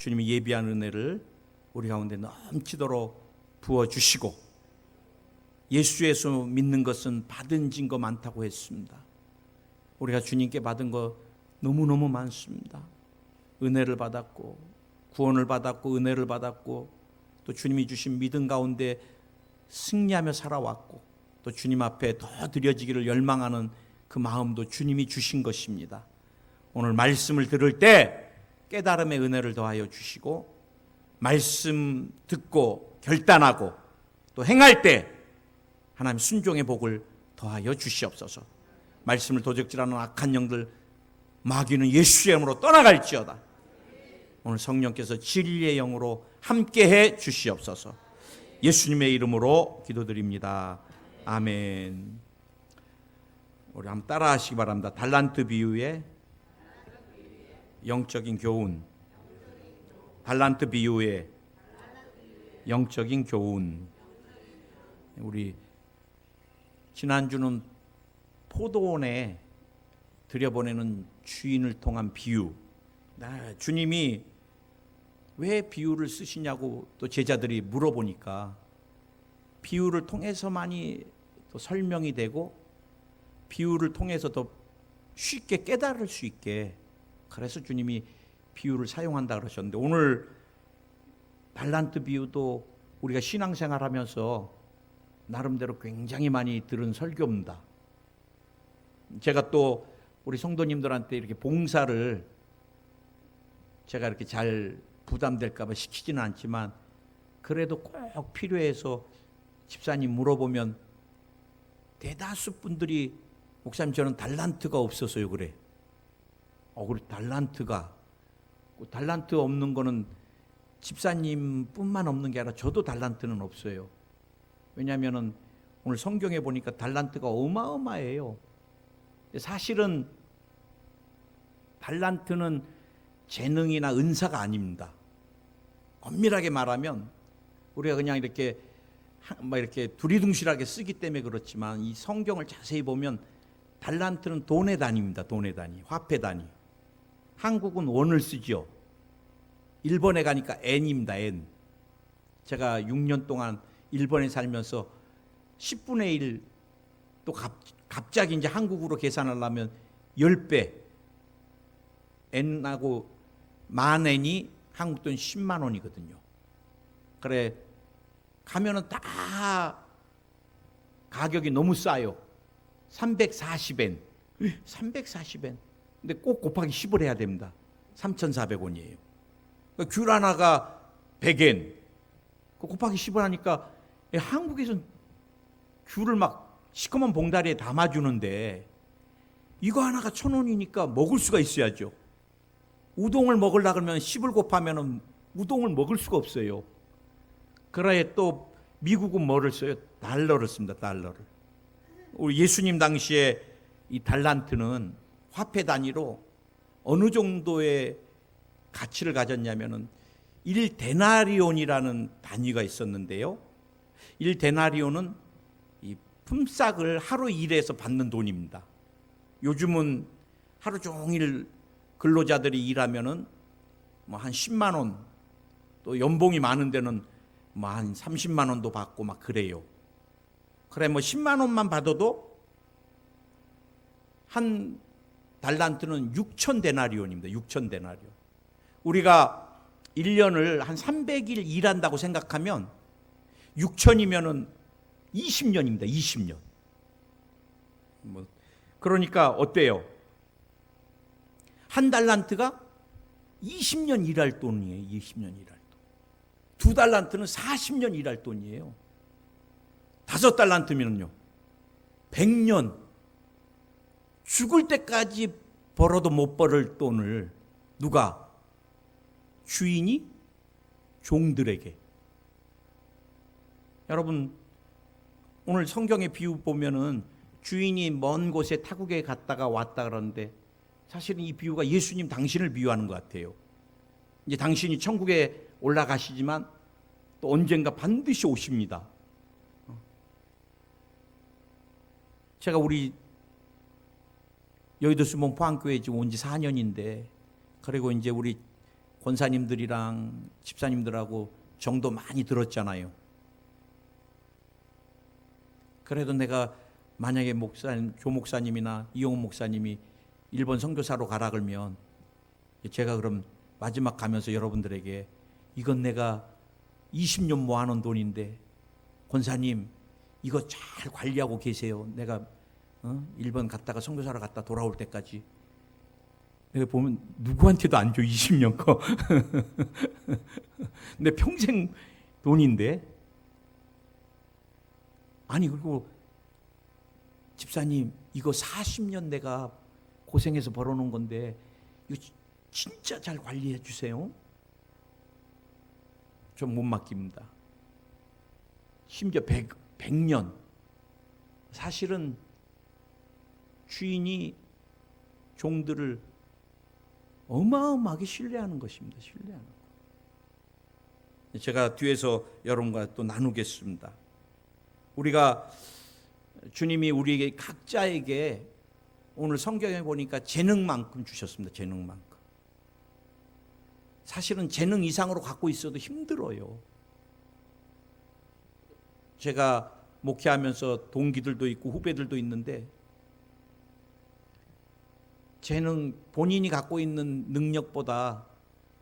주님이 예비한 은혜를 우리 가운데 넘치도록 부어주시고, 예수 믿는 것은 받은 증거 많다고 했습니다. 우리가 주님께 받은 거 너무너무 많습니다. 은혜를 받았고, 구원을 받았고, 은혜를 받았고, 또 주님이 주신 믿음 가운데 승리하며 살아왔고, 또 주님 앞에 더 드려지기를 열망하는 그 마음도 주님이 주신 것입니다. 오늘 말씀을 들을 때 깨달음의 은혜를 더하여 주시고, 말씀 듣고 결단하고 또 행할 때 하나님 순종의 복을 더하여 주시옵소서. 말씀을 도적질하는 악한 영들, 마귀는 예수의 이름으로 떠나갈지어다. 오늘 성령께서 진리의 영으로 함께해 주시옵소서. 예수님의 이름으로 기도드립니다. 아멘. 우리 한번 따라 하시기 바랍니다. 달란트 비유의 영적인 교훈. 달란트 비유의 영적인 교훈. 우리 지난주는 포도원에 들여보내는 주인을 통한 비유. 주님이 왜 비유를 쓰시냐고 또 제자들이 물어보니까 비유를 통해서만이 또 설명이 되고, 비유를 통해서 더 쉽게 깨달을 수 있게, 그래서 주님이 비유를 사용한다 그러셨는데, 오늘 달란트 비유도 우리가 신앙생활 하면서 나름대로 굉장히 많이 들은 설교입니다. 제가 또 우리 성도님들한테 이렇게 봉사를 제가 이렇게 잘 부담될까 봐 시키지는 않지만, 그래도 꼭 필요해서 집사님 물어보면 대다수 분들이 목사님 저는 달란트가 없어서요 그래. 그래 달란트 없는 거는 집사님뿐만 없는 게 아니라 저도 달란트는 없어요. 왜냐하면 오늘 성경에 보니까 달란트가 어마어마해요. 사실은 달란트는 재능이나 은사가 아닙니다. 엄밀하게 말하면 우리가 그냥 이렇게 두리둥실하게 쓰기 때문에 그렇지만, 이 성경을 자세히 보면 달란트는 돈의 단위입니다. 돈의 단위, 화폐 단위. 한국은 원을 쓰죠. 일본에 가니까 N입니다. N. 제가 6년 동안 일본에 살면서 10분의 1, 또 갑자기 이제 한국으로 계산하려면 10배. N하고 만 N이 한국 돈 10만 원이거든요. 그래 가면은 다 가격이 너무 싸요. 340엔. 340엔. 근데 꼭 곱하기 10을 해야 됩니다. 3,400원이에요. 그러니까 귤 하나가 100엔. 곱하기 10을 하니까, 한국에서는 귤을 막 시커먼 봉다리에 담아주는데 이거 하나가 1,000원이니까 먹을 수가 있어야죠. 우동을 먹으려고 그러면 10을 곱하면 우동을 먹을 수가 없어요. 그러에 또 미국은 뭐를 써요? 달러를 씁니다. 달러를. 우리 예수님 당시에 이 달란트는 화폐 단위로 어느 정도의 가치를 가졌냐면은 1데나리온이라는 단위가 있었는데요. 1데나리온은 이 품삯을 하루 일해서 받는 돈입니다. 요즘은 하루 종일 근로자들이 일하면은 뭐 한 10만 원, 또 연봉이 많은 데는 뭐 한 30만 원도 받고 막 그래요. 그래 뭐 10만 원만 받아도 한 달란트는 6,000데나리온입니다. 6,000데나리온. 우리가 1년을 한 300일 일한다고 생각하면 6,000이면은 20년입니다. 20년. 그러니까 어때요? 한 달란트가 20년 일할 돈이에요. 20년 일할 돈. 2달란트는 40년 일할 돈이에요. 5달란트면요 100년, 죽을 때까지 벌어도 못 벌을 돈을 누가? 주인이 종들에게. 여러분, 오늘 성경의 비유 보면은 주인이 먼 곳에 타국에 갔다가 왔다 그러는데, 사실은 이 비유가 예수님 당신을 비유하는 것 같아요. 이제 당신이 천국에 올라가시지만 또 언젠가 반드시 오십니다. 제가 우리 여의도 수봉 포항교회 지금 온 지 4년인데, 그리고 이제 우리 권사님들이랑 집사님들하고 정도 많이 들었잖아요. 그래도 내가 만약에 목사님, 조 목사님이나 이용훈 목사님이 일본 선교사로 가라 그러면 제가 그럼 마지막 가면서 여러분들에게 이건 내가 20년 모아놓은 돈인데 권사님 이거 잘 관리하고 계세요. 내가 일본 갔다가 선교사로 갔다 돌아올 때까지. 내가 보면 누구한테도 안 줘, 20년 거. 근데 평생 돈인데. 아니 그리고 집사님 이거 40년 내가 고생해서 벌어놓은 건데 이거 진짜 잘 관리해 주세요. 좀 못 맡깁니다. 심지어 100년. 사실은 주인이 종들을 어마어마하게 신뢰하는 것입니다. 신뢰하는 것. 제가 뒤에서 여러분과 또 나누겠습니다. 우리가 주님이 우리에게 각자에게 오늘 성경에 보니까 재능만큼 주셨습니다. 재능만큼. 사실은 재능 이상으로 갖고 있어도 힘들어요. 제가 목회하면서 동기들도 있고 후배들도 있는데 재능, 본인이 갖고 있는 능력보다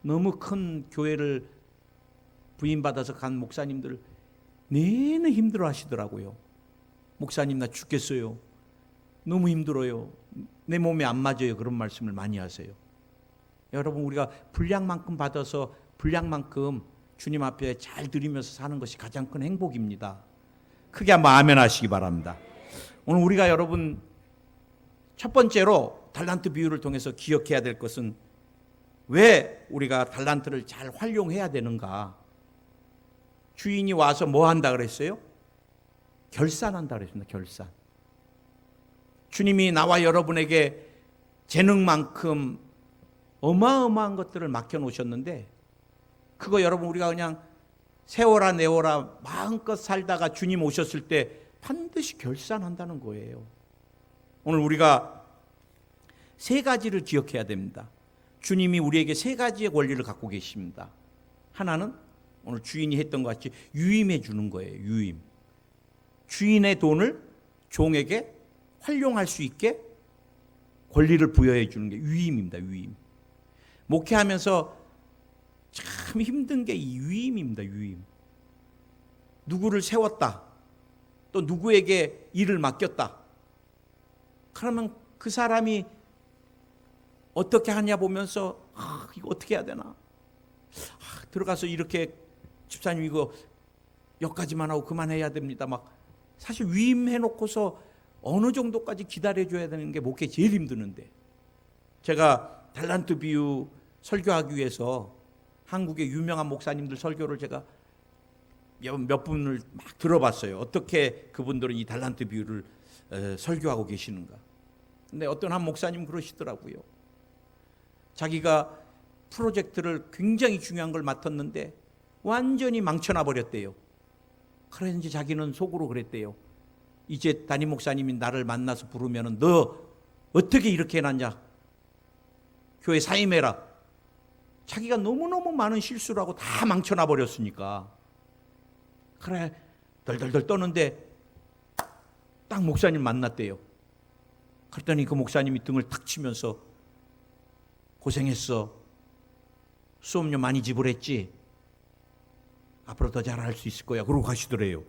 너무 큰 교회를 부임받아서 간 목사님들 내내 힘들어 하시더라고요. 목사님 나 죽겠어요. 너무 힘들어요. 내 몸에 안 맞아요. 그런 말씀을 많이 하세요. 여러분 우리가 분량만큼 받아서 분량만큼 주님 앞에 잘 드리면서 사는 것이 가장 큰 행복입니다. 크게 한번 아멘 하시기 바랍니다. 오늘 우리가 여러분 첫 번째로 달란트 비유를 통해서 기억해야 될 것은 왜 우리가 달란트를 잘 활용해야 되는가. 주인이 와서 뭐 한다 그랬어요? 결산한다 그랬습니다. 결산. 주님이 나와 여러분에게 재능만큼 어마어마한 것들을 맡겨놓으셨는데 그거 여러분 우리가 그냥 세워라 내워라 마음껏 살다가 주님 오셨을 때 반드시 결산한다는 거예요. 오늘 우리가 세 가지를 기억해야 됩니다. 주님이 우리에게 세 가지의 권리를 갖고 계십니다. 하나는 오늘 주인이 했던 것 같이 유임해 주는 거예요. 유임. 주인의 돈을 종에게 활용할 수 있게 권리를 부여해 주는 게 유임입니다. 유임. 목회하면서 참 힘든 게 이 유임입니다. 유임. 누구를 세웠다. 또 누구에게 일을 맡겼다. 그러면 그 사람이 어떻게 하냐 보면서 이거 어떻게 해야 되나. 들어가서 이렇게 집사님 이거 여기까지만 하고 그만해야 됩니다. 막 사실 위임해놓고서 어느 정도까지 기다려줘야 되는 게 목회 제일 힘드는데 제가 달란트 비유 설교하기 위해서 한국의 유명한 목사님들 설교를 제가 몇 분을 막 들어봤어요. 어떻게 그분들은 이 달란트 비유를 설교하고 계시는가. 근데 어떤 한 목사님 그러시더라고요. 자기가 프로젝트를 굉장히 중요한 걸 맡았는데 완전히 망쳐놔 버렸대요. 그런지 자기는 속으로 그랬대요. 이제 담임 목사님이 나를 만나서 부르면은 너 어떻게 이렇게 해놨냐. 교회 사임해라. 자기가 너무너무 많은 실수를 하고 다 망쳐놔 버렸으니까. 그래 덜덜덜 떠는데 딱 목사님 만났대요. 그랬더니 그 목사님이 등을 탁 치면서 고생했어. 수업료 많이 지불했지. 앞으로 더 잘할 수 있을 거야. 그러고 가시더래요.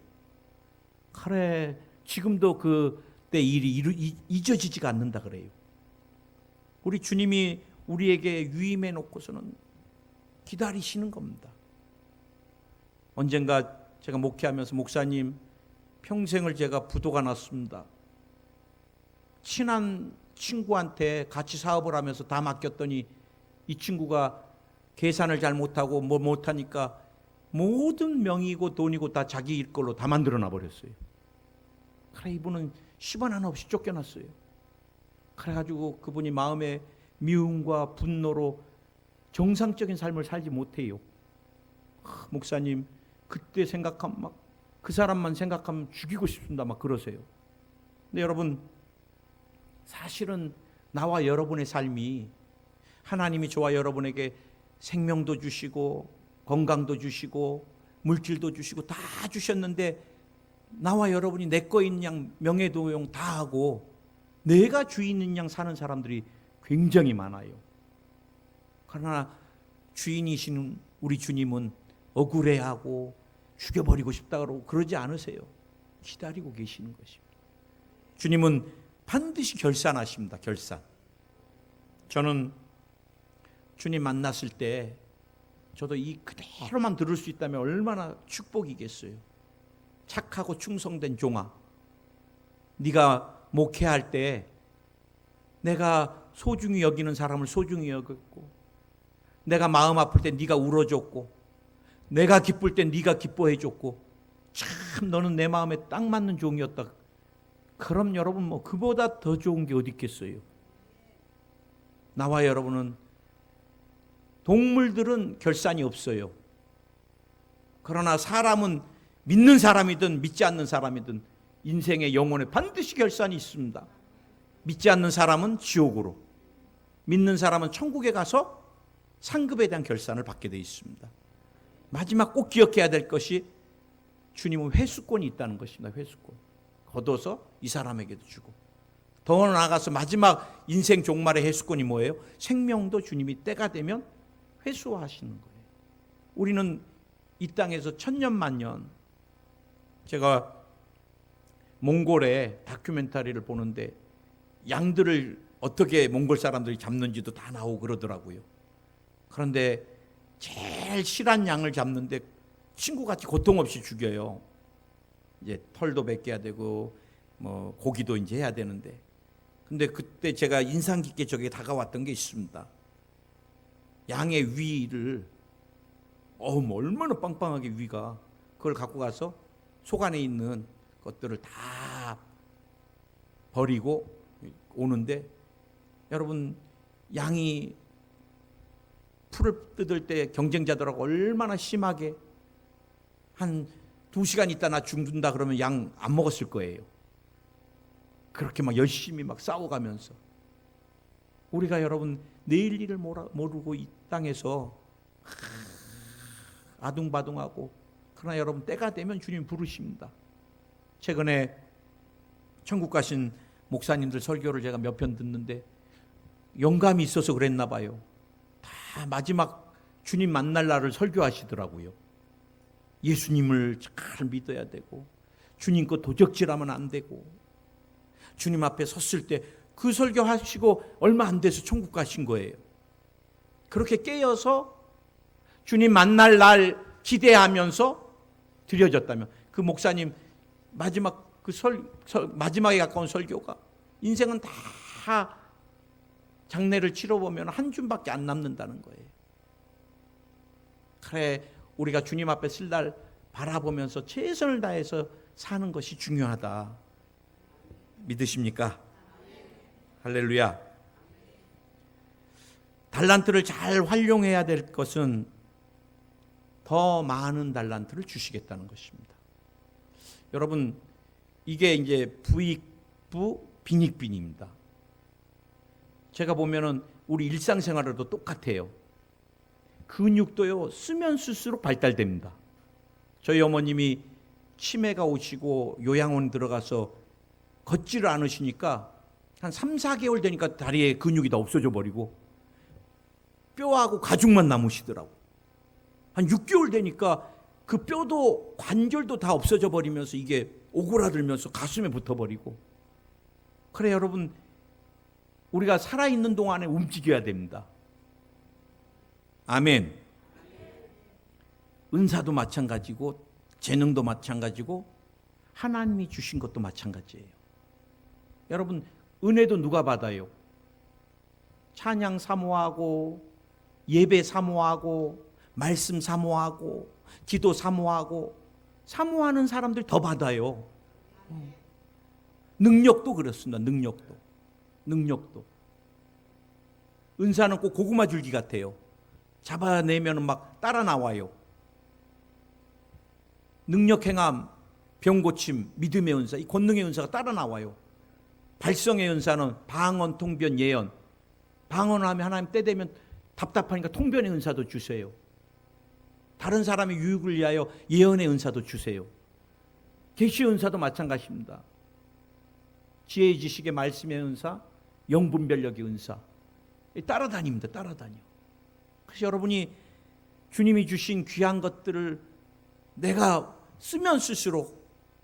그래 지금도 그때 일이 잊어지지가 않는다 그래요. 우리 주님이 우리에게 유임해 놓고서는 기다리시는 겁니다. 언젠가 제가 목회하면서 목사님 평생을 제가 부도가 났습니다. 친한 친구한테 같이 사업을 하면서 다 맡겼더니 이 친구가 계산을 잘 못하고 뭐 못하니까 모든 명의고 돈이고 다 자기 일 걸로 다 만들어놔 버렸어요. 그래 이분은 10원 하나 없이 쫓겨났어요. 그래가지고 그분이 마음에 미움과 분노로 정상적인 삶을 살지 못해요. 목사님 그때 생각하면 막 그 사람만 생각하면 죽이고 싶습니다. 막 그러세요. 근데 여러분 사실은 나와 여러분의 삶이 하나님이 저와 여러분에게 생명도 주시고 건강도 주시고 물질도 주시고 다 주셨는데 나와 여러분이 내 거인 양 명예도용 다 하고 내가 주인인 양 사는 사람들이 굉장히 많아요. 그러나 주인이신 우리 주님은 억울해하고 죽여버리고 싶다 그러고 그러지 않으세요. 기다리고 계시는 것입니다. 주님은 반드시 결산하십니다. 결산. 저는 주님 만났을 때 저도 이 그대로만 들을 수 있다면 얼마나 축복이겠어요. 착하고 충성된 종아, 네가 목회할 때 내가 소중히 여기는 사람을 소중히 여겼고, 내가 마음 아플 때 네가 울어줬고, 내가 기쁠 때 네가 기뻐해줬고, 참 너는 내 마음에 딱 맞는 종이었다. 그럼 여러분 뭐 그보다 더 좋은 게 어디 있겠어요. 나와 여러분은, 동물들은 결산이 없어요. 그러나 사람은 믿는 사람이든 믿지 않는 사람이든 인생의 영혼에 반드시 결산이 있습니다. 믿지 않는 사람은 지옥으로, 믿는 사람은 천국에 가서 상급에 대한 결산을 받게 되어 있습니다. 마지막 꼭 기억해야 될 것이 주님은 회수권이 있다는 것입니다. 회수권. 걷어서 이 사람에게도 주고, 더 나아가서 마지막 인생 종말의 회수권이 뭐예요? 생명도 주님이 때가 되면 회수하시는 거예요. 우리는 이 땅에서 천년만년, 제가 몽골의 다큐멘터리를 보는데 양들을 어떻게 몽골 사람들이 잡는지도 다 나오고 그러더라고요. 그런데 제일 실한 양을 잡는데 친구같이 고통 없이 죽여요. 이제 털도 벗겨야 되고 뭐 고기도 이제 해야 되는데, 근데 그때 제가 인상 깊게 저게 다가왔던 게 있습니다. 양의 위를 뭐 얼마나 빵빵하게 위가, 그걸 갖고 가서 속 안에 있는 것들을 다 버리고 오는데, 여러분 양이 풀을 뜯을 때 경쟁자들하고 얼마나 심하게, 한 2시간 있다 나 죽는다 그러면 양 안 먹었을 거예요. 그렇게 막 열심히 막 싸워가면서, 우리가 여러분 내일 일을 모르고 이 땅에서 아둥바둥하고, 그러나 여러분 때가 되면 주님 부르십니다. 최근에 천국 가신 목사님들 설교를 제가 몇 편 듣는데 영감이 있어서 그랬나 봐요. 다 마지막 주님 만날 날을 설교하시더라고요. 예수님을 잘 믿어야 되고, 주님 거 도적질하면 안 되고, 주님 앞에 섰을 때 그 설교하시고 얼마 안 돼서 천국 가신 거예요. 그렇게 깨어서 주님 만날 날 기대하면서 드려졌다면, 그 목사님 마지막 마지막에 가까운 설교가, 인생은 다 장례를 치러보면 한 줌밖에 안 남는다는 거예요. 그래, 우리가 주님 앞에 쓸 날 바라보면서 최선을 다해서 사는 것이 중요하다. 믿으십니까? 할렐루야. 달란트를 잘 활용해야 될 것은 더 많은 달란트를 주시겠다는 것입니다. 여러분, 이게 이제 부익부 빈익빈입니다. 제가 보면은 우리 일상생활에도 똑같아요. 근육도요, 쓰면 쓸수록 발달됩니다. 저희 어머님이 치매가 오시고 요양원 들어가서 걷지를 않으시니까 한 3, 4개월 되니까 다리에 근육이 다 없어져 버리고 뼈하고 가죽만 남으시더라고. 한 6개월 되니까 그 뼈도 관절도 다 없어져 버리면서 이게 오그라들면서 가슴에 붙어버리고. 그래, 여러분, 우리가 살아있는 동안에 움직여야 됩니다. 아멘. 은사도 마찬가지고 재능도 마찬가지고 하나님이 주신 것도 마찬가지예요. 여러분, 은혜도 누가 받아요? 찬양 사모하고, 예배 사모하고, 말씀 사모하고, 기도 사모하고, 사모하는 사람들 더 받아요. 능력도 그렇습니다. 능력도. 은사는 꼭 고구마 줄기 같아요. 잡아내면 막 따라 나와요. 능력 행함, 병 고침, 믿음의 은사, 이 권능의 은사가 따라 나와요. 발성의 은사는 방언, 통변, 예언. 방언을 하면 하나님 때 되면 답답하니까 통변의 은사도 주세요. 다른 사람의 유익을 위하여 예언의 은사도 주세요. 계시의 은사도 마찬가지입니다. 지혜의 지식의 말씀의 은사, 영분별력의 은사 따라다닙니다. 따라다녀. 그래서 여러분이 주님이 주신 귀한 것들을 내가 쓰면 쓸수록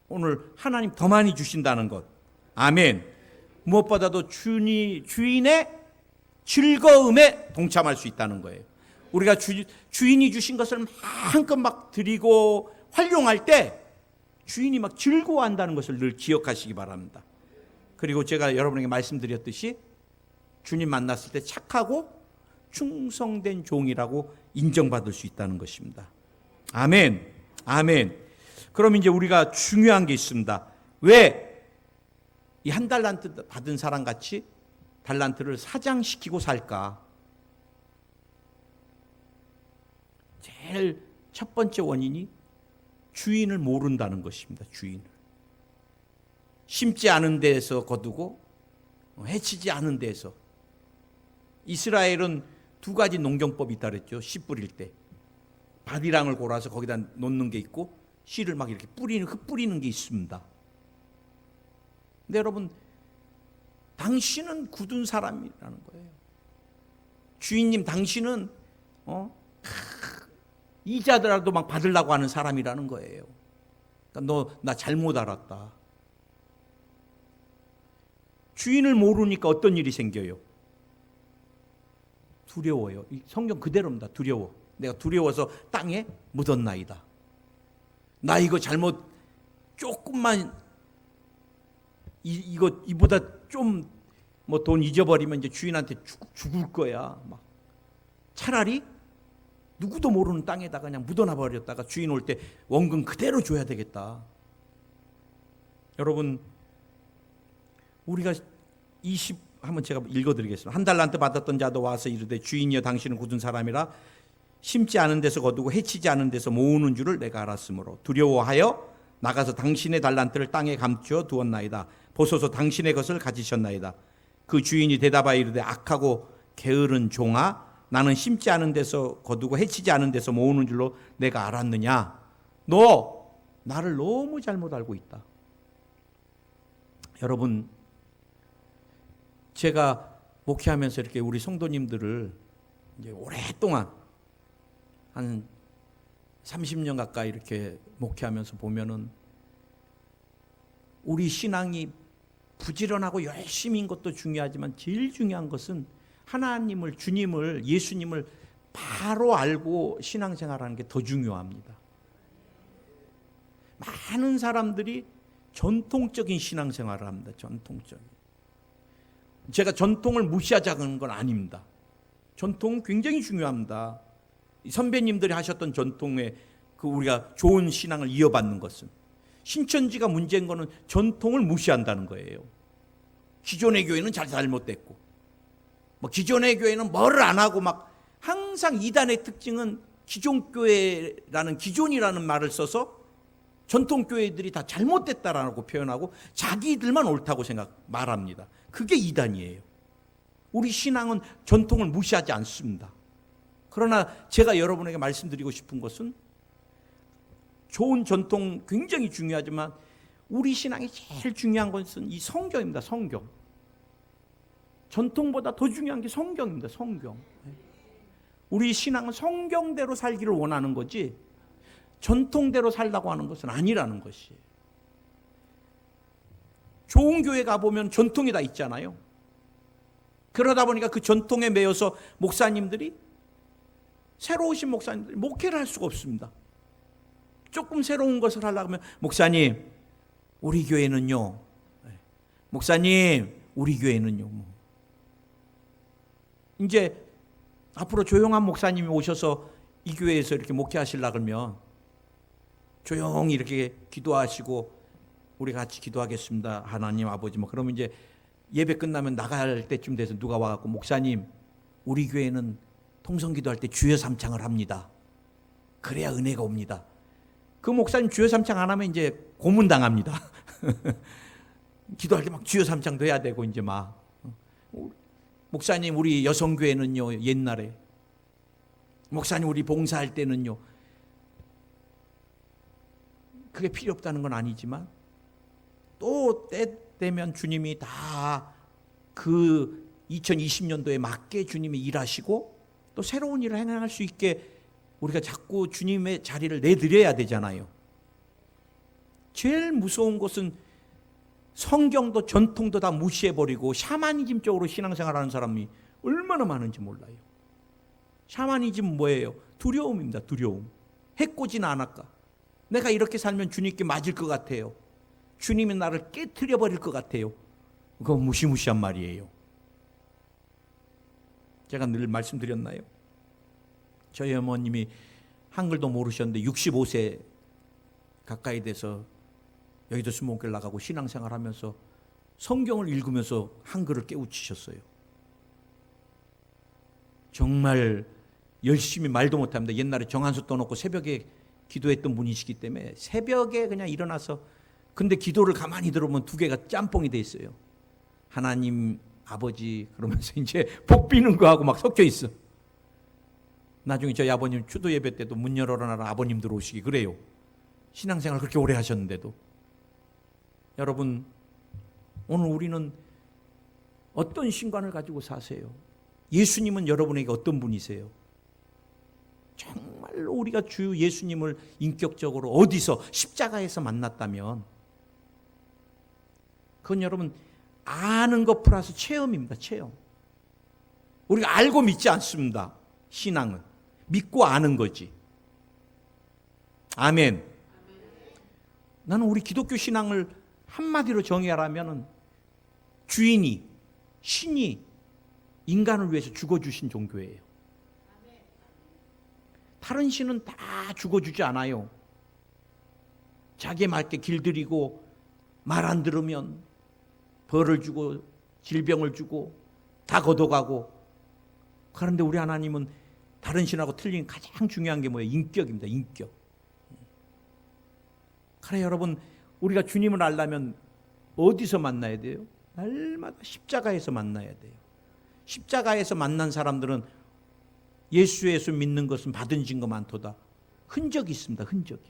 오늘 하나님 더 많이 주신다는 것. 아멘. 무엇보다도 주인의 즐거움에 동참할 수 있다는 거예요. 우리가 주인이 주신 것을 마음껏 막 드리고 활용할 때 주인이 막 즐거워한다는 것을 늘 기억하시기 바랍니다. 그리고 제가 여러분에게 말씀드렸듯이 주님 만났을 때 착하고 충성된 종이라고 인정받을 수 있다는 것입니다. 아멘. 아멘. 그럼 이제 우리가 중요한 게 있습니다. 왜 이 한 달란트 받은 사람 같이 달란트를 사장시키고 살까? 제일 첫 번째 원인이 주인을 모른다는 것입니다. 주인을. 심지 않은 데에서 거두고 해치지 않은 데에서. 이스라엘은 두 가지 농경법이 있다 그랬죠. 씨 뿌릴 때. 바디랑을 골아서 거기다 놓는 게 있고 씨를 막 이렇게 흩뿌리는 게 있습니다. 근데 여러분, 당신은 굳은 사람이라는 거예요. 주인님, 당신은 이자더라도 막 받으려고 하는 사람이라는 거예요. 그러니까 너 나 잘못 알았다. 주인을 모르니까 어떤 일이 생겨요? 두려워요. 성경 그대로입니다. 두려워. 내가 두려워서 땅에 묻었나이다. 나 이거 잘못 조금만 이보다 좀 뭐 돈 잊어버리면 이제 주인한테 죽을 거야. 막 차라리 누구도 모르는 땅에다가 그냥 묻어놔 버렸다가 주인 올 때 원금 그대로 줘야 되겠다. 여러분, 우리가 한번 제가 읽어드리겠습니다. 한 달란트 받았던 자도 와서 이르되 주인이여 당신은 굳은 사람이라 심지 않은 데서 거두고 해치지 않은 데서 모으는 줄을 내가 알았으므로 두려워하여 나가서 당신의 달란트를 땅에 감추어 두었나이다. 보소서 당신의 것을 가지셨나이다. 그 주인이 대답하여 이르되 악하고 게으른 종아, 나는 심지 않은 데서 거두고 해치지 않은 데서 모으는 줄로 내가 알았느냐. 너 나를 너무 잘못 알고 있다. 여러분, 제가 목회하면서 이렇게 우리 성도님들을 이제 오랫동안 한 30년 가까이 이렇게 목회하면서 보면은 우리 신앙이 부지런하고 열심인 것도 중요하지만 제일 중요한 것은 하나님을, 주님을, 예수님을 바로 알고 신앙생활하는 게 더 중요합니다. 많은 사람들이 전통적인 신앙생활을 합니다. 전통적인. 제가 전통을 무시하자는 건 아닙니다. 전통은 굉장히 중요합니다. 선배님들이 하셨던 전통에 우리가 좋은 신앙을 이어받는 것은, 신천지가 문제인 거는 전통을 무시한다는 거예요. 기존의 교회는 잘못됐고, 기존의 교회는 뭐를 안 하고 막 항상 이단의 특징은 기존 교회라는, 기존이라는 말을 써서 전통 교회들이 다 잘못됐다라고 표현하고 자기들만 옳다고 말합니다. 그게 이단이에요. 우리 신앙은 전통을 무시하지 않습니다. 그러나 제가 여러분에게 말씀드리고 싶은 것은, 좋은 전통 굉장히 중요하지만 우리 신앙이 제일 중요한 것은 이 성경입니다. 성경. 전통보다 더 중요한 게 성경입니다. 성경. 우리 신앙은 성경대로 살기를 원하는 거지 전통대로 살라고 하는 것은 아니라는 것이에요. 좋은 교회 가보면 전통이 다 있잖아요. 그러다 보니까 그 전통에 매여서 목사님들이, 새로 오신 목사님들이 목회를 할 수가 없습니다. 조금 새로운 것을 하려고 하면, 목사님 우리 교회는요, 목사님 우리 교회는요, 이제 앞으로 조용한 목사님이 오셔서 이 교회에서 이렇게 목회하시려고 그러면 조용히 이렇게 기도하시고 우리 같이 기도하겠습니다. 하나님 아버지 그러면 이제 예배 끝나면 나갈 때쯤 돼서 누가 와갖고, 목사님 우리 교회는 통성기도할 때 주여 삼창을 합니다. 그래야 은혜가 옵니다. 그 목사님 주여 삼창 안 하면 이제 고문당합니다. 기도할 때 막 주여 삼창도 해야 되고, 이제 막 목사님 우리 여성교회는요, 옛날에 목사님 우리 봉사할 때는요. 그게 필요 없다는 건 아니지만 또 때 되면 주님이 다 그 2020년도에 맞게 주님이 일하시고 또 새로운 일을 행할 수 있게 우리가 자꾸 주님의 자리를 내드려야 되잖아요. 제일 무서운 것은 성경도 전통도 다 무시해버리고 샤머니즘 쪽으로 신앙생활하는 사람이 얼마나 많은지 몰라요. 샤머니즘 뭐예요? 두려움입니다. 두려움. 해코지는 안 할까? 내가 이렇게 살면 주님께 맞을 것 같아요. 주님이 나를 깨트려 버릴 것 같아요. 그건 무시무시한 말이에요. 제가 늘 말씀드렸나요? 저희 어머님이 한글도 모르셨는데 65세 가까이 돼서 여의도 순복음교회 나가고 신앙생활하면서 성경을 읽으면서 한글을 깨우치셨어요. 정말 열심히 말도 못합니다. 옛날에 정한수 떠놓고 새벽에 기도했던 분이시기 때문에 새벽에 그냥 일어나서 근데 기도를 가만히 들어보면 두 개가 짬뽕이 돼 있어요. 하나님 아버지 그러면서 이제 복 비는 거하고 막 섞여 있어. 나중에 저희 아버님 추도 예배 때도 문 열어라 아버님 들어오시기 그래요. 신앙생활 그렇게 오래 하셨는데도. 여러분 오늘 우리는 어떤 신관을 가지고 사세요? 예수님은 여러분에게 어떤 분이세요? 정말로 우리가 주 예수님을 인격적으로 어디서 십자가에서 만났다면 그건 여러분 아는 것 플러스 체험입니다. 체험. 우리가 알고 믿지 않습니다. 신앙은 믿고 아는 거지. 아멘. 나는 우리 기독교 신앙을 한마디로 정의하라면 주인이 신이 인간을 위해서 죽어주신 종교예요. 다른 신은 다 죽어주지 않아요. 자기에 맞게 길들이고 말 안 들으면 벌을 주고 질병을 주고 다 걷어가고. 그런데 우리 하나님은 다른 신하고 틀린 가장 중요한 게 뭐예요? 인격입니다. 인격. 그래 여러분 우리가 주님을 알려면 어디서 만나야 돼요? 날마다 십자가에서 만나야 돼요. 십자가에서 만난 사람들은 예수 믿는 것은 받은 증거 많도다. 흔적이 있습니다. 흔적이.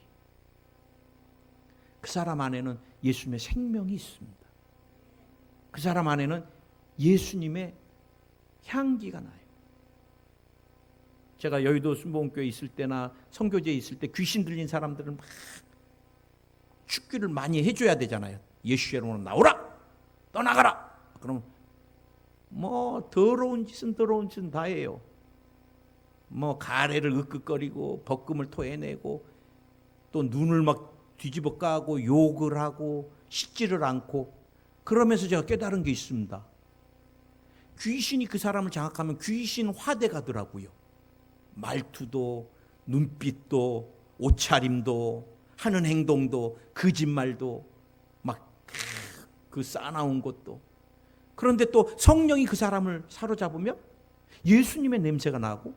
그 사람 안에는 예수님의 생명이 있습니다. 그 사람 안에는 예수님의 향기가 나요. 제가 여의도 순복음교회 있을 때나 선교제에 있을 때 귀신 들린 사람들은 막 축기를 많이 해줘야 되잖아요. 예수께로 나오라! 떠나가라! 그럼 뭐 더러운 짓은 다 해요. 뭐 가래를 으끗거리고 벗금을 토해내고 또 눈을 막 뒤집어 까고 욕을 하고 씻지를 않고 그러면서 제가 깨달은 게 있습니다. 귀신이 그 사람을 장악하면 귀신 화대가더라고요. 말투도 눈빛도 옷차림도 하는 행동도 거짓말도 막 그 싸나운 것도. 그런데 또 성령이 그 사람을 사로잡으면 예수님의 냄새가 나고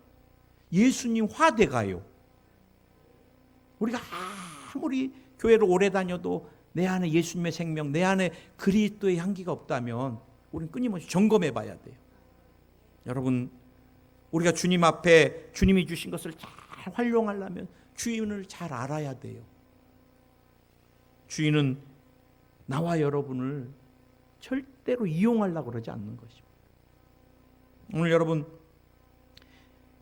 예수님 화대가요. 우리가 아무리 교회를 오래 다녀도 내 안에 예수님의 생명, 내 안에 그리스도의 향기가 없다면 우리는 끊임없이 점검해 봐야 돼요. 여러분 우리가 주님 앞에 주님이 주신 것을 잘 활용하려면 주인을 잘 알아야 돼요. 주인은 나와 여러분을 절대로 이용하려고 그러지 않는 것입니다. 오늘 여러분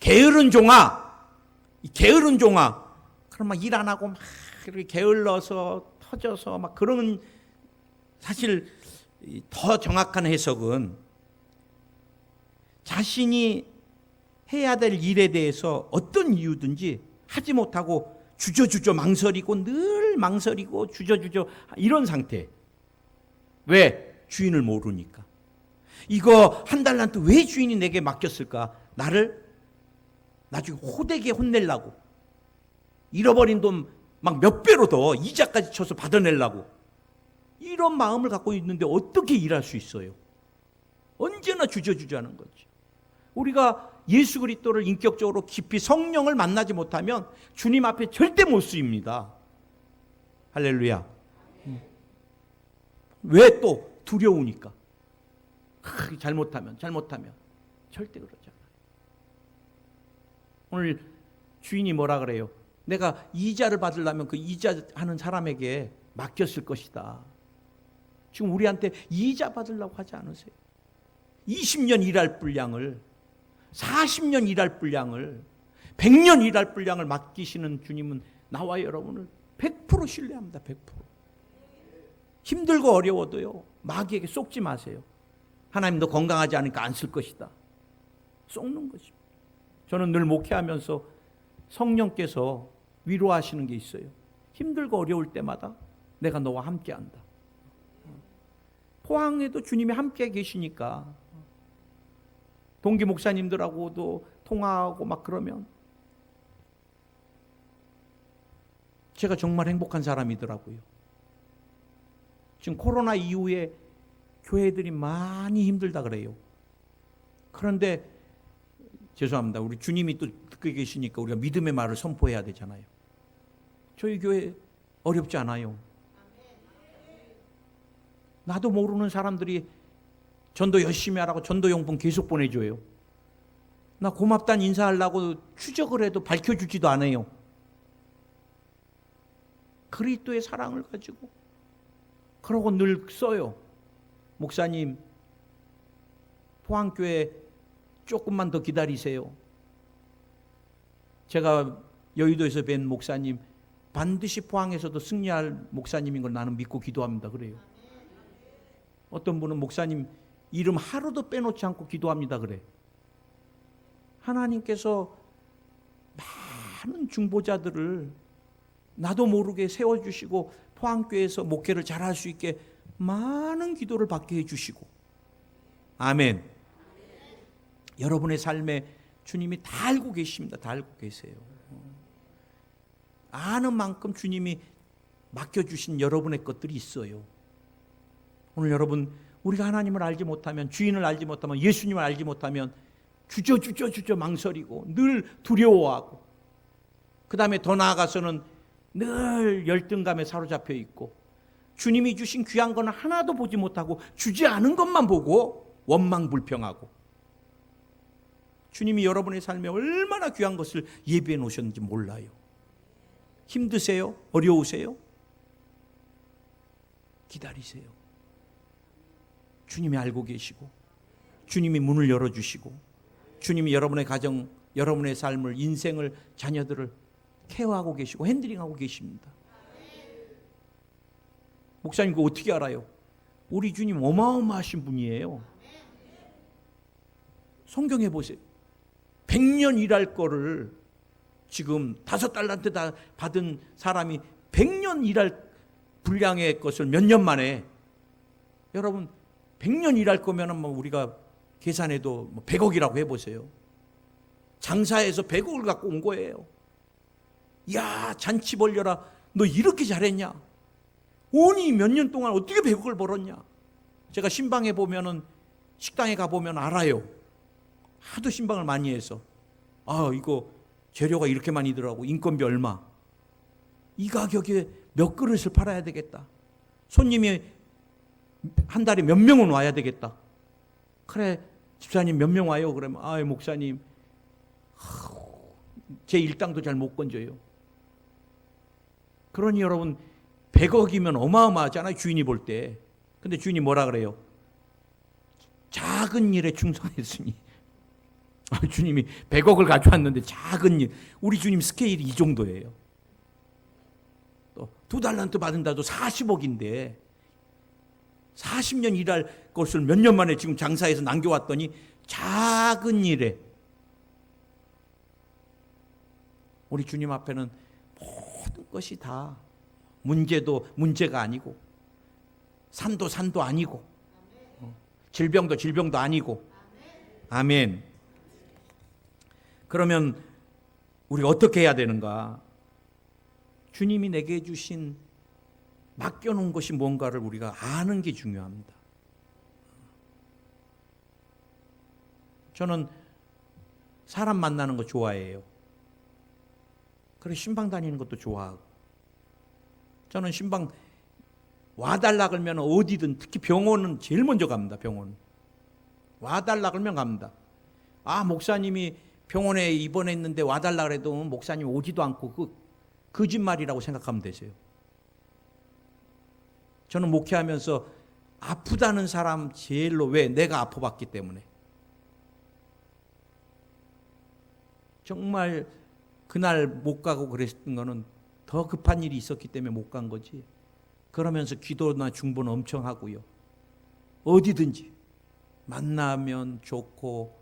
게으른 종아, 게으른 종아, 그럼 막 일 안 하고 막 이렇게 게을러서 터져서 막 그런, 사실 더 정확한 해석은 자신이 해야 될 일에 대해서 어떤 이유든지 하지 못하고 주저주저 망설이고 늘 망설이고 주저주저 이런 상태. 왜? 주인을 모르니까. 이거 한 달란트 왜 주인이 내게 맡겼을까? 나를 나중에 호되게 혼내려고, 잃어버린 돈 막 몇 배로 더 이자까지 쳐서 받아내려고, 이런 마음을 갖고 있는데 어떻게 일할 수 있어요? 언제나 주저주저하는 거죠. 우리가 예수 그리스도를 인격적으로 깊이 성령을 만나지 못하면 주님 앞에 절대 못 쓰입니다. 할렐루야. 왜? 또 두려우니까. 잘못하면 절대 그러지 않아요. 오늘 주인이 뭐라 그래요? 내가 이자를 받으려면 그 이자 하는 사람에게 맡겼을 것이다. 지금 우리한테 이자 받으려고 하지 않으세요? 20년 일할 분량을, 40년 일할 분량을, 100년 일할 분량을 맡기시는 주님은 나와 여러분을 100% 신뢰합니다. 100%. 힘들고 어려워도요, 마귀에게 속지 마세요. 하나님도 건강하지 않으니까 안 쓸 것이다. 속는 것입니다. 저는 늘 목회하면서 성령께서 위로하시는 게 있어요. 힘들고 어려울 때마다 내가 너와 함께한다. 포항에도 주님이 함께 계시니까 동기 목사님들하고도 통화하고 막 그러면 제가 정말 행복한 사람이더라고요. 지금 코로나 이후에 교회들이 많이 힘들다 그래요. 그런데 죄송합니다. 우리 주님이 또 듣고 계시니까 우리가 믿음의 말을 선포해야 되잖아요. 저희 교회 어렵지 않아요. 나도 모르는 사람들이 전도 열심히 하라고 전도용품 계속 보내줘요. 나 고맙다는 인사하려고 추적을 해도 밝혀주지도 않아요. 그리스도의 사랑을 가지고 그러고 늘 써요. 목사님, 포항교회 조금만 더 기다리세요. 제가 여의도에서 뵌 목사님, 반드시 포항에서도 승리할 목사님인 걸 나는 믿고 기도합니다. 그래요. 어떤 분은 목사님 이름 하루도 빼놓지 않고 기도합니다. 그래. 하나님께서 많은 중보자들을 나도 모르게 세워주시고 포항교회에서 목회를 잘할 수 있게 많은 기도를 받게 해주시고, 아멘. 여러분의 삶에 주님이 다 알고 계십니다. 다 알고 계세요. 아는 만큼 주님이 맡겨주신 여러분의 것들이 있어요. 오늘 여러분, 우리가 하나님을 알지 못하면, 주인을 알지 못하면, 예수님을 알지 못하면 주저 망설이고 늘 두려워하고, 그 다음에 더 나아가서는 늘 열등감에 사로잡혀 있고, 주님이 주신 귀한 건 하나도 보지 못하고 주지 않은 것만 보고 원망불평하고, 주님이 여러분의 삶에 얼마나 귀한 것을 예비해 놓으셨는지 몰라요. 힘드세요? 어려우세요? 기다리세요. 주님이 알고 계시고, 주님이 문을 열어주시고, 주님이 여러분의 가정, 여러분의 삶을, 인생을, 자녀들을 케어하고 계시고 핸들링하고 계십니다. 목사님 그거 어떻게 알아요? 우리 주님 어마어마하신 분이에요. 성경에 보세요. 100년 일할 거를 지금 5달란트 다 받은 사람이 100년 일할 분량의 것을 몇 년 만에, 여러분 100년 일할 거면 뭐 우리가 계산해도 100억이라고 해보세요. 장사해서 100억을 갖고 온 거예요. 야, 잔치 벌려라. 너 이렇게 잘했냐? 오니 몇 년 동안 어떻게 100억을 벌었냐? 제가 신방에 보면은, 식당에 가보면 알아요. 하도 신방을 많이 해서, 아, 이거 재료가 이렇게 많이 들어가고 인건비 얼마, 이 가격에 몇 그릇을 팔아야 되겠다, 손님이 한 달에 몇 명은 와야 되겠다. 그래, 집사님 몇 명 와요? 그러면, 아, 목사님 제 일당도 잘 못 건져요. 그러니 여러분 100억이면 어마어마하잖아요, 주인이 볼 때. 근데 주인이 뭐라 그래요? 작은 일에 충성했으니. 주님이 100억을 가져왔는데 작은 일. 우리 주님 스케일이 이 정도예요. 또 2달란트 받은다도 40억인데 40년 일할 것을 몇 년 만에 지금 장사해서 남겨왔더니 작은 일에. 우리 주님 앞에는 모든 것이 다 문제도 문제가 아니고, 산도 산도 아니고, 질병도 질병도 아니고. 아멘. 그러면 우리가 어떻게 해야 되는가? 주님이 내게 주신 맡겨놓은 것이 뭔가를 우리가 아는 게 중요합니다. 저는 사람 만나는 거 좋아해요. 그래, 신방 다니는 것도 좋아하고. 저는 신방 와달라 그러면 어디든, 특히 병원은 제일 먼저 갑니다. 병원 와달라 그러면 갑니다. 아, 목사님이 병원에 입원했는데 와달라 그래도 목사님 오지도 않고 그 거짓말이라고 생각하면 되세요. 저는 목회하면서 아프다는 사람 제일로, 왜? 내가 아파봤기 때문에. 정말 그날 못 가고 그랬던 거는 더 급한 일이 있었기 때문에 못 간 거지. 그러면서 기도나 중보는 엄청 하고요. 어디든지 만나면 좋고,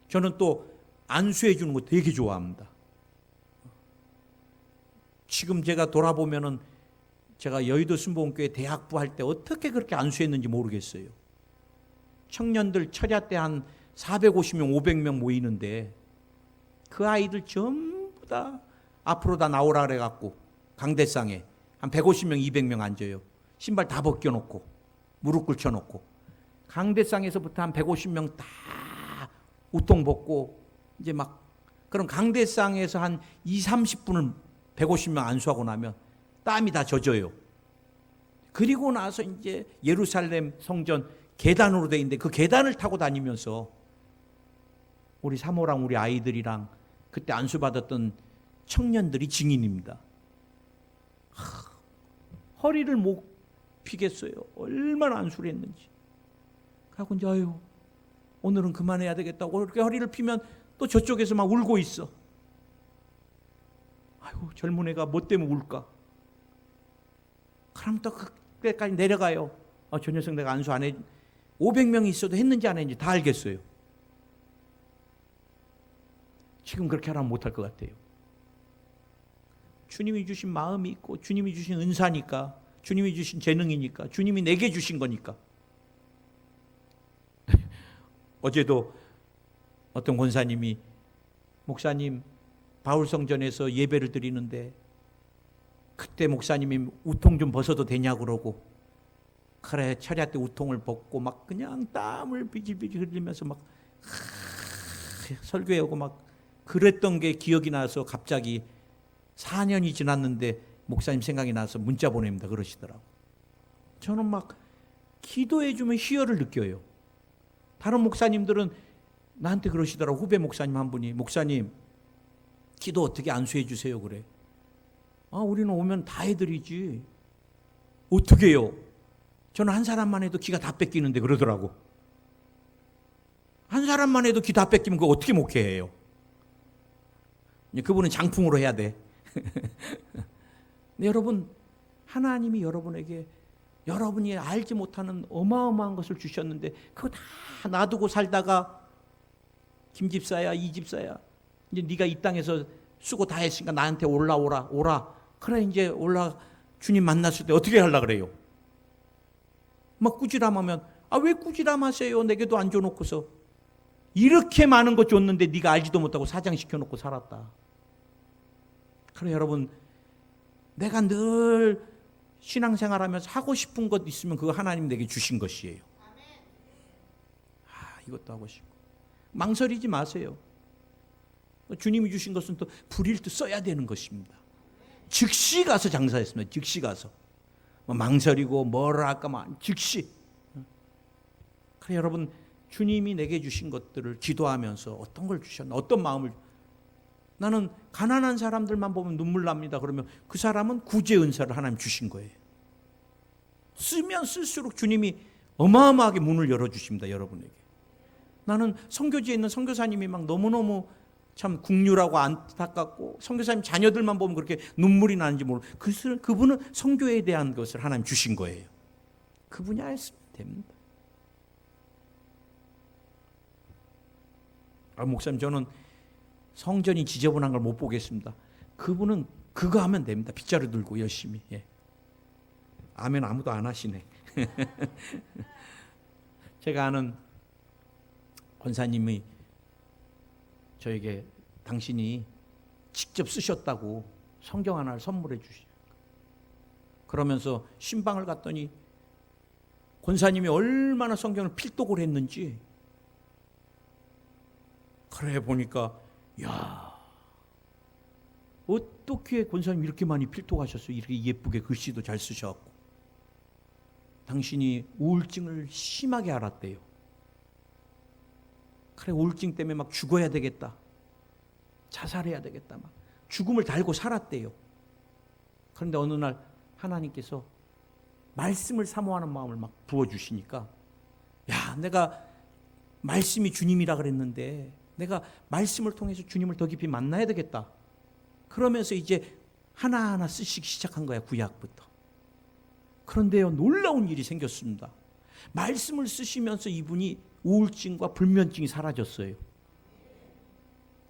저는 또 안수해 주는 거 되게 좋아합니다. 지금 제가 돌아보면은 제가 여의도 순복음교회 대학부 할 때 어떻게 그렇게 안수했는지 모르겠어요. 청년들 철야 때 한 450명, 500명 모이는데 그 아이들 전부 다 앞으로 다 나오라 그래갖고 강대상에 한 150명, 200명 앉아요. 신발 다 벗겨놓고 무릎 꿇혀놓고 강대상에서부터 한 150명 다 우통 벗고 이제 막, 그럼 강대상에서 한 2, 30분을 150명 안수하고 나면 땀이 다 젖어요. 그리고 나서 이제 예루살렘 성전 계단으로 돼 있는데 그 계단을 타고 다니면서 우리 사모랑 우리 아이들이랑 그때 안수받았던 청년들이 증인입니다. 허리를 못 피겠어요. 얼마나 안수를 했는지. 그래서 이제 아유, 오늘은 그만해야 되겠다고 그렇게 허리를 피면 또 저쪽에서 막 울고 있어. 아유, 젊은 애가 뭐 때문에 울까? 그럼 또 그때까지 내려가요. 저 녀석 내가 안수 안 해. 500명이 있어도 했는지 안 했는지 다 알겠어요. 지금 그렇게 하라면 못할 것 같아요. 주님이 주신 마음이 있고 주님이 주신 은사니까, 주님이 주신 재능이니까, 주님이 내게 주신 거니까. 어제도 어떤 권사님이, 목사님 바울성전에서 예배를 드리는데 그때 목사님이 우통 좀 벗어도 되냐고 그러고, 그래 철야 때 우통을 벗고 막 그냥 땀을 비질비질 흘리면서 막 설교해 오고 막 그랬던 게 기억이 나서 갑자기 4년이 지났는데 목사님 생각이 나서 문자 보냅니다. 그러시더라고. 저는 막 기도해 주면 희열을 느껴요. 다른 목사님들은 나한테 그러시더라고. 후배 목사님 한 분이, 목사님 기도 어떻게 안수해 주세요 그래. 우리는 오면 다 해드리지. 어떻게 해요? 저는 한 사람만 해도 기가 다 뺏기는데 그러더라고. 한 사람만 해도 기 다 뺏기면 그거 어떻게 목회해요? 그분은 장풍으로 해야 돼. 근데 여러분, 하나님이 여러분에게 여러분이 알지 못하는 어마어마한 것을 주셨는데 그거 다 놔두고 살다가 김 집사야, 이 집사야, 이제 네가 이 땅에서 수고 다 했으니까 나한테 오라. 그래 이제 올라 주님 만났을 때 어떻게 하려고 그래요? 막 꾸지람하면 왜 꾸지람하세요? 내게도 안 줘놓고서. 이렇게 많은 것 줬는데 네가 알지도 못하고 사장시켜놓고 살았다. 그래 여러분, 내가 늘 신앙생활하면서 하고 싶은 것 있으면 그거 하나님 내게 주신 것이에요. 이것도 하고 싶고. 망설이지 마세요. 주님이 주신 것은 또 불일도 써야 되는 것입니다. 즉시 가서 장사했습니다. 즉시 가서. 망설이고 뭐라 할까 즉시. 그래 여러분, 주님이 내게 주신 것들을 기도하면서 어떤 걸 주셨나, 어떤 마음을. 나는 가난한 사람들만 보면 눈물 납니다. 그러면 그 사람은 구제 은사를 하나님 주신 거예요. 쓰면 쓸수록 주님이 어마어마하게 문을 열어주십니다. 여러분에게. 나는 선교지에 있는 선교사님이 막 너무너무 참 국률하고 안타깝고, 선교사님 자녀들만 보면 그렇게 눈물이 나는지 모르고, 그분은 선교에 대한 것을 하나님 주신 거예요. 그분이 알았으면 됩니다. 목사님 저는 성전이 지저분한 걸 못 보겠습니다. 그분은 그거 하면 됩니다. 빗자루 들고 열심히. 아멘 아무도 안 하시네. 제가 아는 권사님이 저에게 당신이 직접 쓰셨다고 성경 하나를 선물해 주시죠. 그러면서 신방을 갔더니 권사님이 얼마나 성경을 필독을 했는지, 그래 보니까 야, 어떻게 권사님 이렇게 많이 필독하셨어요? 이렇게 예쁘게 글씨도 잘 쓰셔갖고. 당신이 우울증을 심하게 앓았대요. 그래 우울증 때문에 막 죽어야 되겠다. 자살해야 되겠다. 막 죽음을 달고 살았대요. 그런데 어느 날 하나님께서 말씀을 사모하는 마음을 막 부어주시니까, 야, 내가 말씀이 주님이라 그랬는데 내가 말씀을 통해서 주님을 더 깊이 만나야 되겠다. 그러면서 이제 하나하나 쓰시기 시작한 거야, 구약부터. 그런데요, 놀라운 일이 생겼습니다. 말씀을 쓰시면서 이분이 우울증과 불면증이 사라졌어요.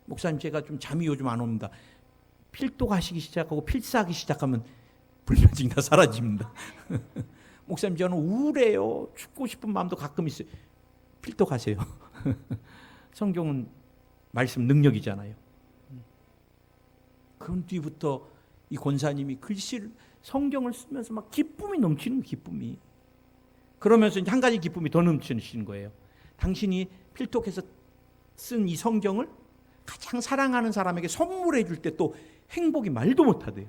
목사님, 제가 좀 잠이 요즘 안 옵니다. 필독하시기 시작하고 필사하기 시작하면 불면증이 다 사라집니다. 목사님, 저는 우울해요. 죽고 싶은 마음도 가끔 있어요. 필독하세요. 성경은 말씀 능력이잖아요. 그런 뒤부터 이 권사님이 글씨를, 성경을 쓰면서 막 기쁨이 넘치는, 기쁨이. 그러면서 이제 한 가지 기쁨이 더 넘치시는 거예요. 당신이 필독해서 쓴 이 성경을 가장 사랑하는 사람에게 선물해 줄 때 또 행복이 말도 못하대요.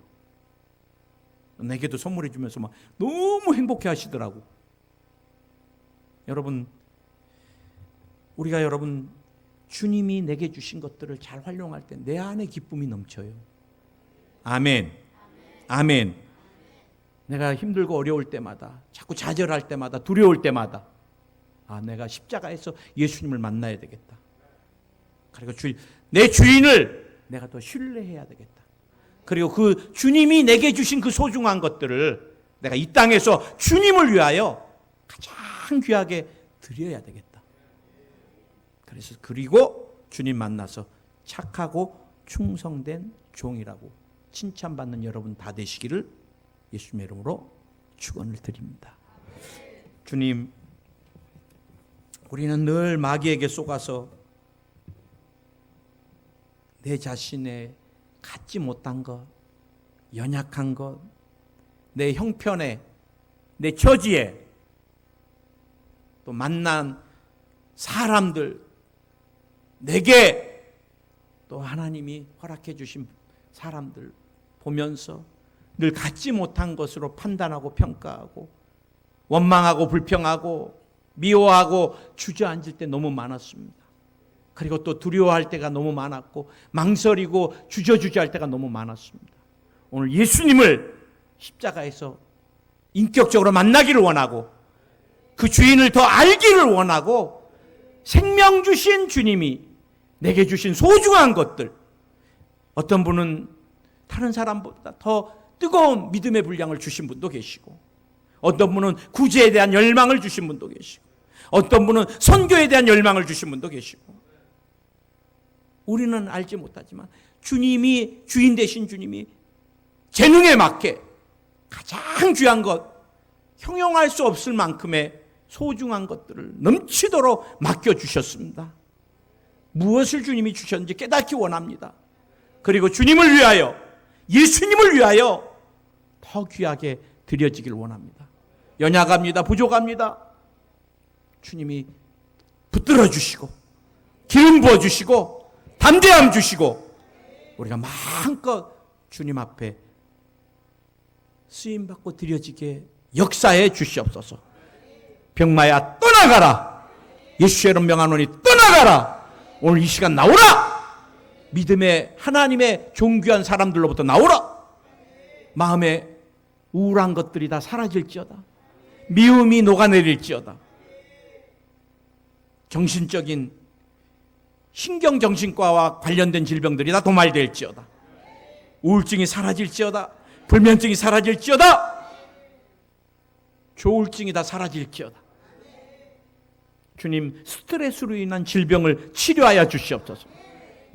내게도 선물해 주면서 막 너무 행복해 하시더라고. 여러분, 우리가 주님이 내게 주신 것들을 잘 활용할 때 내 안에 기쁨이 넘쳐요. 아멘. 아멘. 내가 힘들고 어려울 때마다, 자꾸 좌절할 때마다, 두려울 때마다, 아, 내가 십자가에서 예수님을 만나야 되겠다. 그리고 내 주인을 내가 더 신뢰해야 되겠다. 그리고 그 주님이 내게 주신 그 소중한 것들을 내가 이 땅에서 주님을 위하여 가장 귀하게 드려야 되겠다. 그래서 그리고 주님 만나서 착하고 충성된 종이라고 칭찬받는 여러분 다 되시기를 예수님의 이름으로 축원을 드립니다. 주님, 우리는 늘 마귀에게 속아서 내 자신의 갖지 못한 것, 연약한 것, 내 형편에, 내 처지에, 또 만난 사람들, 내게 또 하나님이 허락해 주신 사람들 보면서 늘 갖지 못한 것으로 판단하고 평가하고 원망하고 불평하고 미워하고 주저앉을 때 너무 많았습니다. 그리고 또 두려워할 때가 너무 많았고 망설이고 주저주저할 때가 너무 많았습니다. 오늘 예수님을 십자가에서 인격적으로 만나기를 원하고 그 주인을 더 알기를 원하고 생명 주신 주님이 내게 주신 소중한 것들, 어떤 분은 다른 사람보다 더 뜨거운 믿음의 분량을 주신 분도 계시고, 어떤 분은 구제에 대한 열망을 주신 분도 계시고, 어떤 분은 선교에 대한 열망을 주신 분도 계시고, 우리는 알지 못하지만 주님이, 주인 되신 주님이 재능에 맞게 가장 귀한 것, 형용할 수 없을 만큼의 소중한 것들을 넘치도록 맡겨주셨습니다. 무엇을 주님이 주셨는지 깨닫기 원합니다. 그리고 주님을 위하여, 예수님을 위하여 더 귀하게 드려지길 원합니다. 연약합니다. 부족합니다. 주님이 붙들어 주시고 기름 부어 주시고 담대함 주시고 우리가 마음껏 주님 앞에 쓰임받고 드려지게 역사해 주시옵소서. 병마야 떠나가라. 예수의 이름 명하노니 떠나가라. 오늘 이 시간 나오라. 믿음의 하나님의 존귀한 사람들로부터 나오라. 마음에 우울한 것들이 다 사라질지어다. 미움이 녹아내릴지어다. 정신적인 신경정신과와 관련된 질병들이 다 도말될지어다. 우울증이 사라질지어다. 불면증이 사라질지어다. 조울증이 다 사라질지어다. 주님, 스트레스로 인한 질병을 치료하여 주시옵소서.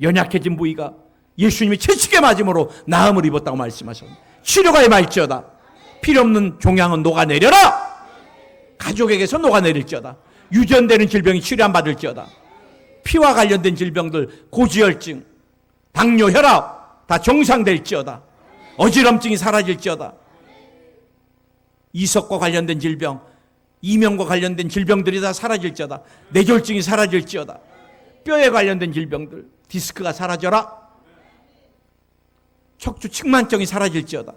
연약해진 부위가 예수님이 채찍에 맞음으로 나음을 입었다고 말씀하셨습니다. 치료가 임할지어다. 필요없는 종양은 녹아내려라. 가족에게서 녹아내릴지어다. 유전되는 질병이 치료 안 받을지어다. 피와 관련된 질병들, 고지혈증, 당뇨, 혈압 다 정상될지어다. 어지럼증이 사라질지어다. 이석과 관련된 질병, 이명과 관련된 질병들이 다 사라질지어다. 뇌졸중이 사라질지어다. 뼈에 관련된 질병들, 디스크가 사라져라. 척추 측만증이 사라질지어다.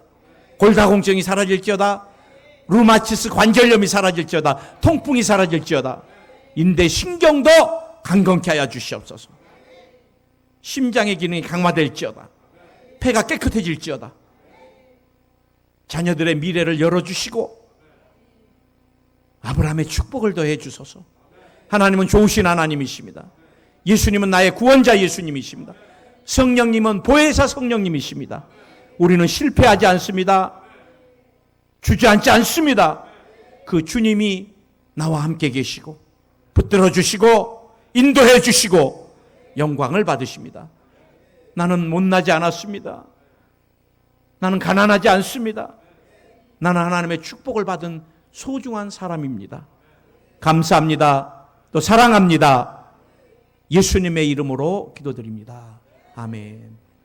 골다공증이 사라질지어다. 루마티스 관절염이 사라질지어다. 통풍이 사라질지어다. 인대 신경도 강건케 하여 주시옵소서. 심장의 기능이 강화될지어다. 폐가 깨끗해질지어다. 자녀들의 미래를 열어주시고 아브라함의 축복을 더해 주소서. 하나님은 좋으신 하나님이십니다. 예수님은 나의 구원자 예수님이십니다. 성령님은 보혜사 성령님이십니다. 우리는 실패하지 않습니다. 주저앉지 않습니다. 그 주님이 나와 함께 계시고 붙들어 주시고 인도해 주시고 영광을 받으십니다. 나는 못나지 않았습니다. 나는 가난하지 않습니다. 나는 하나님의 축복을 받은 소중한 사람입니다. 감사합니다. 또 사랑합니다. 예수님의 이름으로 기도드립니다. 아멘.